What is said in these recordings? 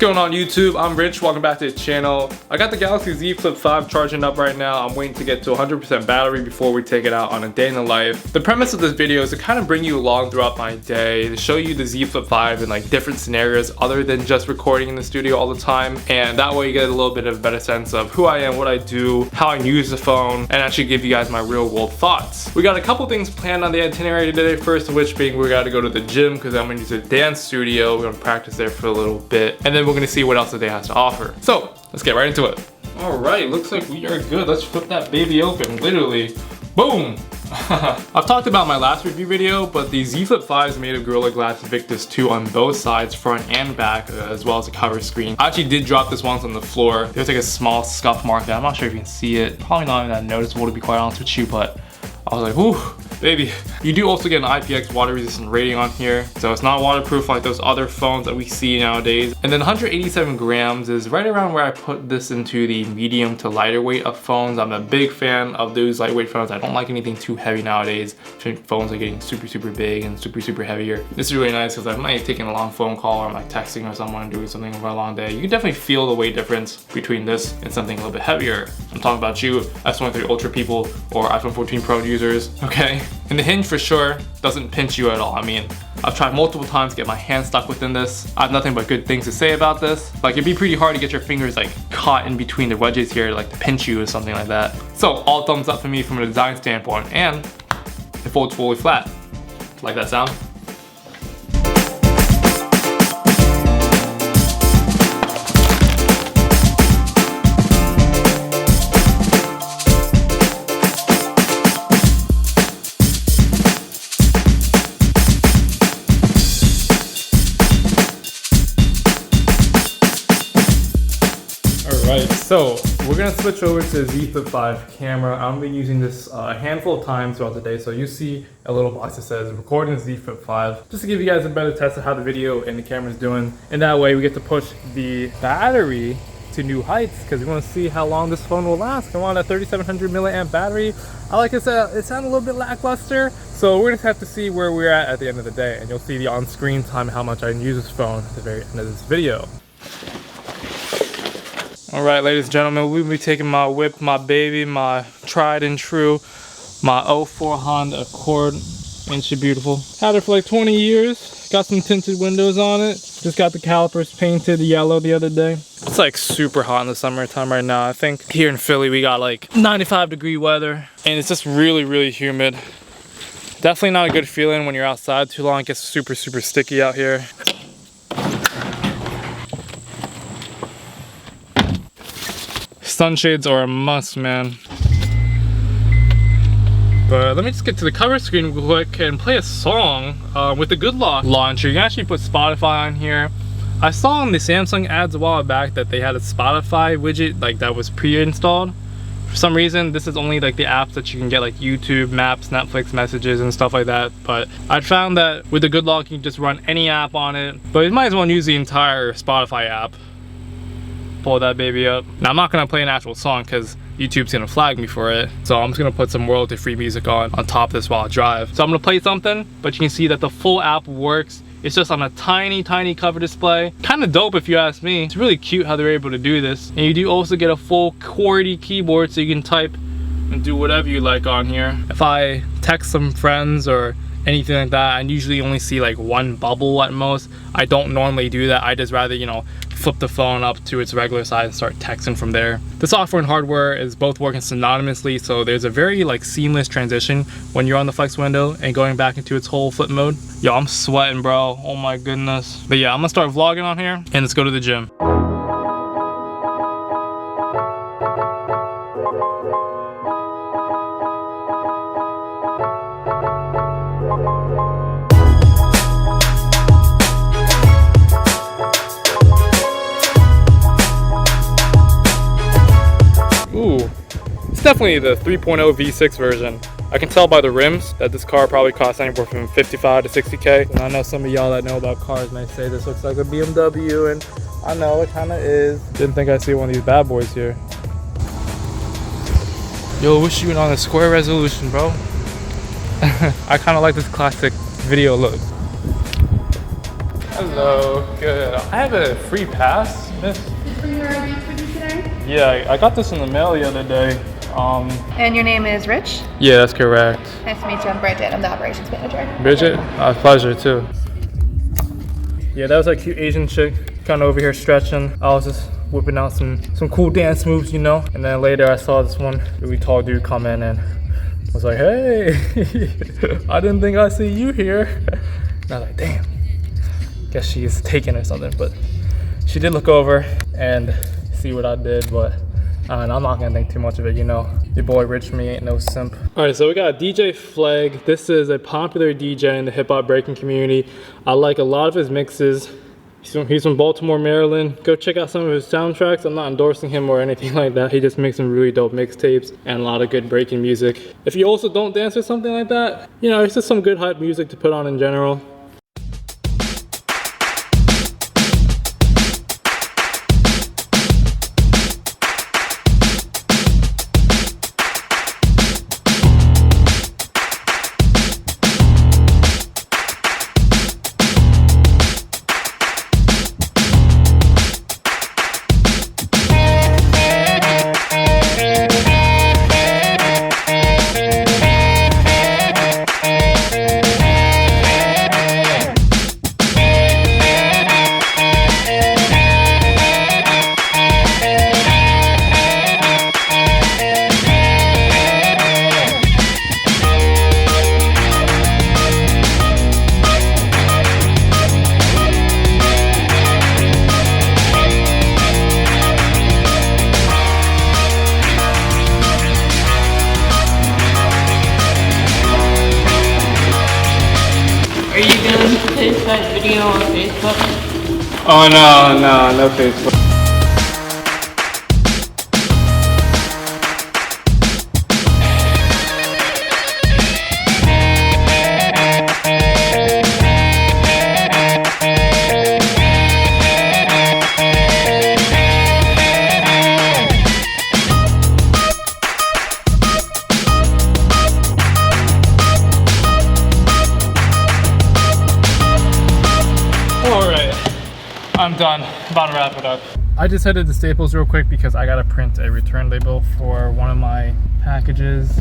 going on YouTube? I'm Rich, welcome back to the channel. I got the Galaxy Z Flip 5 charging up right now. I'm waiting to get to 100% battery before we take it out on a day in the life. The premise of this video is to kind of bring you along throughout my day, to show you the Z Flip 5 in like different scenarios other than just recording in the studio all the time. And that way you get a little bit of a better sense of who I am, what I do, how I use the phone, and actually give you guys my real world thoughts. We got a couple things planned on the itinerary today, first of which being we got to go to the gym because I'm going to use a dance studio. We're going to practice there for a little bit. And then we're gonna see what else the day has to offer. So let's get right into it. All right, looks like we are good. Let's flip that baby open, literally. Boom! I've talked about my last review video, but the Z Flip 5 is made of Gorilla Glass Victus 2 on both sides, front and back, as well as a cover screen. I actually did drop this once on the floor. There's like a small scuff mark there. I'm not sure if you can see it. Probably not even that noticeable, to be quite honest with you, but I was like, whew, baby. You do also get an IPX water resistant rating on here, so it's not waterproof like those other phones that we see nowadays. And then 187 grams is right around where I put this into the medium to lighter weight of phones. I'm a big fan of those lightweight phones. I don't like anything too heavy nowadays. Phones are getting super big and super heavier. This is really nice because I might be taking a long phone call or I'm like texting or someone and doing something over a long day. You can definitely feel the weight difference between this and something a little bit heavier. I'm talking about you S23 Ultra people or iPhone 14 Pro users, okay? And the hinge for sure doesn't pinch you at all. I mean, I've tried multiple times to get my hand stuck within this. I have nothing but good things to say about this. Like, it'd be pretty hard to get your fingers like caught in between the wedges here, like to pinch you or something like that. So all thumbs up for me from a design standpoint, and it folds fully flat. Like that sound? Alright, so we're gonna switch over to the Z Flip 5 camera. I'm gonna be using this a handful of times throughout the day. So you see a little box that says recording Z Flip 5, just to give you guys a better test of how the video and the camera is doing. And that way we get to push the battery to new heights because we want to see how long this phone will last. Come on, a 3700 milliamp battery. I like it sound a little bit lackluster. So we're gonna have to see where we're at the end of the day, and you'll see the on-screen time, how much I use this phone at the very end of this video. All right, ladies and gentlemen, we'll be taking my whip, my baby, my tried and true, my 04 Honda Accord. Ain't she beautiful? Had her for like 20 years. Got some tinted windows on it. Just got the calipers painted yellow the other day. It's like super hot in the summertime right now. I think here in Philly, we got like 95-degree weather, and it's just really humid. Definitely not a good feeling when you're outside too long. It gets super sticky out here. Sunshades are a must, man. But let me just get to the cover screen real quick and play a song with the Good Lock launcher. You can actually put Spotify on here. I saw on the Samsung ads a while back that they had a Spotify widget like that was pre-installed. For some reason, this is only like the apps that you can get, like YouTube, Maps, Netflix, Messages, and stuff like that. But I found that with the Good Lock, you can just run any app on it. But you might as well use the entire Spotify app. Pull that baby up. Now I'm not gonna play an actual song because YouTube's gonna flag me for it. So I'm just gonna put some royalty-free music on top of this while I drive. So I'm gonna play something, but you can see that the full app works. It's just on a tiny cover display. Kind of dope if you ask me. It's really cute how they're able to do this. And you do also get a full QWERTY keyboard so you can type and do whatever you like on here. If I text some friends or anything like that, I usually only see like one bubble at most. I don't normally do that. I just rather, you know, flip the phone up to its regular size and start texting from there. The software and hardware is both working synonymously, so there's a very like seamless transition when you're on the flex window and going back into its whole flip mode. Yo, I'm sweating, bro. Oh my goodness. But yeah, I'm gonna start vlogging on here and let's go to the gym. Ooh, it's definitely the 3.0 V6 version. I can tell by the rims that this car probably costs anywhere from 55 to 60K. And I know some of y'all that know about cars may say this looks like a BMW, and I know it kind of is. Didn't think I'd see one of these bad boys here. Yo, wish you were on a square resolution, bro. I kind of like this classic video look. Hello, good. I have a free pass, miss. Did bring your ID with you today? Yeah, I got this in the mail the other day. And your name is Rich? Yeah, that's correct. Nice to meet you. I'm Bridget. I'm the operations manager. Bridget? Pleasure too. Yeah, that was a cute Asian chick kind of over here stretching. I was just whipping out some cool dance moves, you know. And then later I saw this one really tall dude come in and was like, hey, I didn't think I'd see you here. And I was like, damn. Guess she's taken or something, but she did look over and see what I did, but I'm not gonna think too much of it, you know. Your boy RichMe ain't no simp. All right, so we got DJ Flag. This is a popular DJ in the hip hop breaking community. I like a lot of his mixes. He's from Baltimore, Maryland. Go check out some of his soundtracks. I'm not endorsing him or anything like that. He just makes some really dope mixtapes and a lot of good breaking music. If you also don't dance or something like that, you know, it's just some good hype music to put on in general. Are you going to post that video on Facebook? Oh no Facebook. I'm done. About to wrap it up. I just headed to Staples real quick because I gotta print a return label for one of my packages.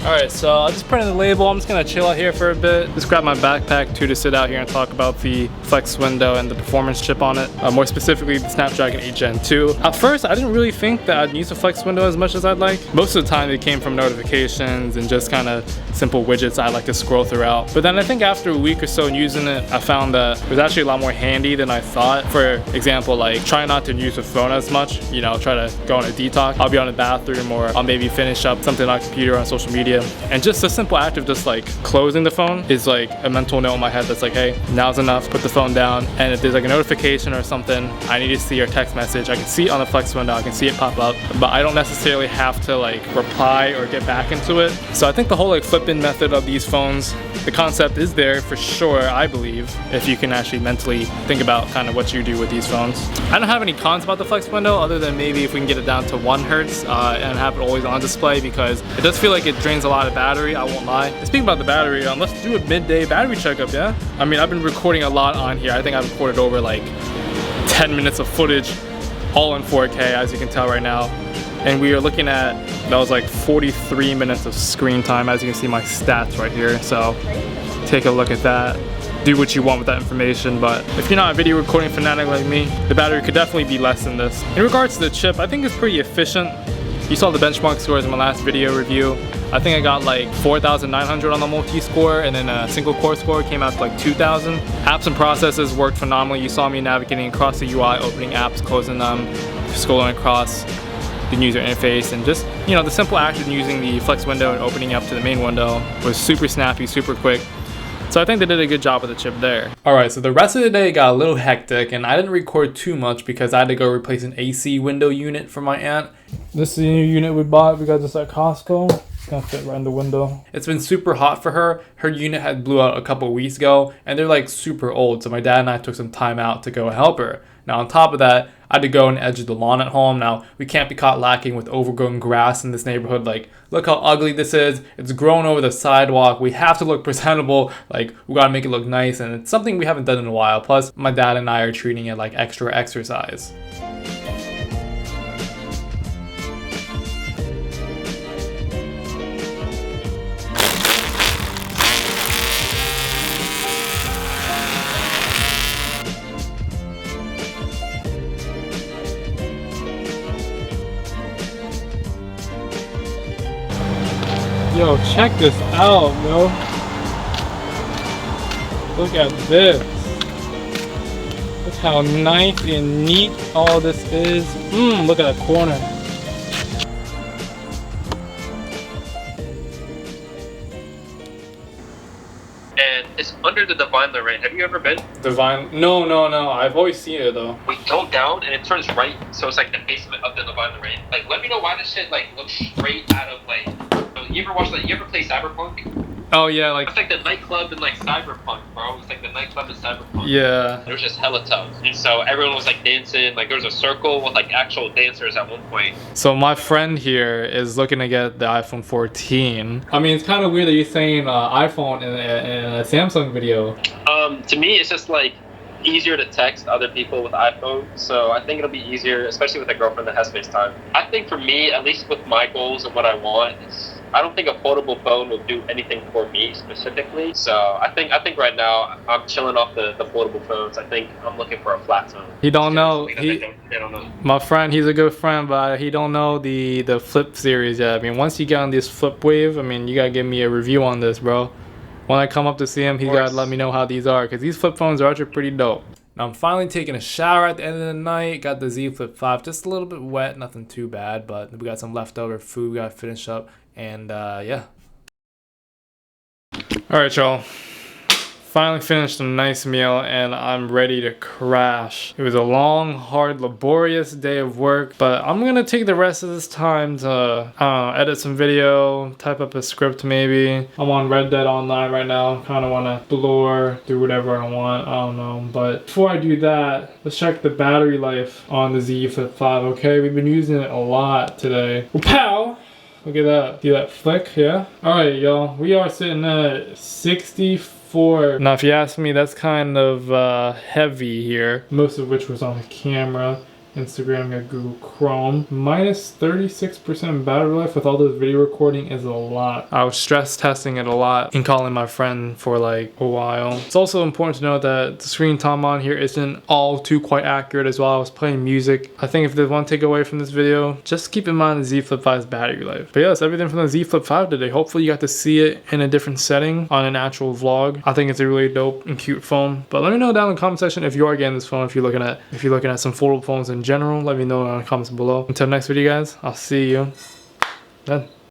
Alright, so I just printed the label. I'm just gonna chill out here for a bit. Just grab my backpack too to sit out here and talk about the flex window and the performance chip on it. More specifically, the Snapdragon 8 Gen 2. At first, I didn't really think that I'd use the flex window as much as I'd like. Most of the time, it came from notifications and just kind of simple widgets I like to scroll throughout. But then I think after a week or so using it, I found that it was actually a lot more handy than I thought. For example, like try not to use the phone as much, you know, try to go on a detox. I'll be on the bathroom or I'll maybe finish up something on a computer or on social media. And just the simple act of just like closing the phone is like a mental note in my head that's like, hey, now's enough, put the phone down. And if there's like a notification or something I need to see or text message, I can see it on the flex window, I can see it pop up, but I don't necessarily have to like reply or get back into it. So I think the whole like flip-in method of these phones, the concept is there for sure, I believe, if you can actually mentally think about kind of what you do with these phones. I don't have any cons about the flex window other than maybe if we can get it down to 1 Hertz and have it always on display, because it does feel like it drains a lot of battery, I won't lie. And speaking about the battery, let's do a midday battery checkup, yeah? I mean, I've been recording a lot on here. I think I've recorded over like 10 minutes of footage, all in 4K, as you can tell right now. And we are looking at, that was like 43 minutes of screen time, as you can see my stats right here. So take a look at that. Do what you want with that information, but if you're not a video recording fanatic like me, the battery could definitely be less than this. In regards to the chip, I think it's pretty efficient. You saw the benchmark scores in my last video review. I think I got like 4,900 on the multi-score, and then a single core score came out to like 2,000. Apps and processes worked phenomenally. You saw me navigating across the UI, opening apps, closing them, scrolling across the user interface, and just, you know, the simple act of using the flex window and opening up to the main window was super snappy, super quick. So I think they did a good job with the chip there. Alright, so the rest of the day got a little hectic, and I didn't record too much because I had to go replace an AC window unit for my aunt. This is the new unit we bought. We got this at Costco. It's gonna fit right in the window. It's been super hot for her. Her unit had blew out a couple weeks ago, and they're like super old, so my dad and I took some time out to go help her. Now on top of that, I had to go and edge the lawn at home. Now, we can't be caught lacking with overgrown grass in this neighborhood. Like, look how ugly this is. It's grown over the sidewalk. We have to look presentable. Like, we gotta make it look nice, and it's something we haven't done in a while. Plus, my dad and I are treating it like extra exercise. Yo, check this out, bro. Look at this. Look how nice and neat all this is. Look at that corner. And it's under the Divine Lorraine. Have you ever been? Divine? No. I've always seen it though. We go down and it turns right, so it's like the basement of the Divine Lorraine. Like, let me know why this shit like looks straight out of like. You ever watch you ever play Cyberpunk? Oh yeah, like. It's like the nightclub in like Cyberpunk, bro. It's like the nightclub in Cyberpunk. Yeah. There was just hella tubs, and so everyone was like dancing. Like there was a circle with like actual dancers at one point. So my friend here is looking to get the iPhone 14. I mean, it's kind of weird that you're saying iPhone in a Samsung video. To me, it's just like easier to text other people with iPhone, so I think it'll be easier, especially with a girlfriend that has FaceTime. I think for me, at least with my goals and what I want, I don't think a foldable phone will do anything for me specifically. So I think right now I'm chilling off the foldable phones. I think I'm looking for a flat phone. He don't know. They don't know. My friend, he's a good friend, but he don't know the flip series yet. I mean, once you get on this flip wave, I mean, you gotta give me a review on this, bro. When I come up to see him, he's gotta let me know how these are, because these flip phones are actually pretty dope. Now I'm finally taking a shower at the end of the night. Got the Z Flip 5, just a little bit wet, nothing too bad, but we got some leftover food we gotta finish up, and yeah. Alright, y'all. Finally finished a nice meal and I'm ready to crash. It was a long, hard, laborious day of work, but I'm gonna take the rest of this time to edit some video, type up a script maybe. I'm on Red Dead Online right now. Kind of want to explore, do whatever I want. I don't know. But before I do that, let's check the battery life on the Z Flip 5, okay? We've been using it a lot today. Pow! Look at that. See that flick? Yeah? Alright, y'all. We are sitting at 64. Now, if you ask me, that's kind of heavy here. Most of which was on the camera. Instagram, got Google Chrome. Minus 36% battery life with all this video recording is a lot. I was stress testing it a lot and calling my friend for like a while. It's also important to note that the screen time on here isn't all too quite accurate as well. I was playing music. I think if there's one takeaway from this video, just keep in mind the Z Flip 5's battery life. But yeah, that's everything from the Z Flip 5 today. Hopefully you got to see it in a different setting on an actual vlog. I think it's a really dope and cute phone. But let me know down in the comment section if you are getting this phone, if you're looking at some foldable phones in general. Let me know in the comments below. Until next video, guys, I'll see you then.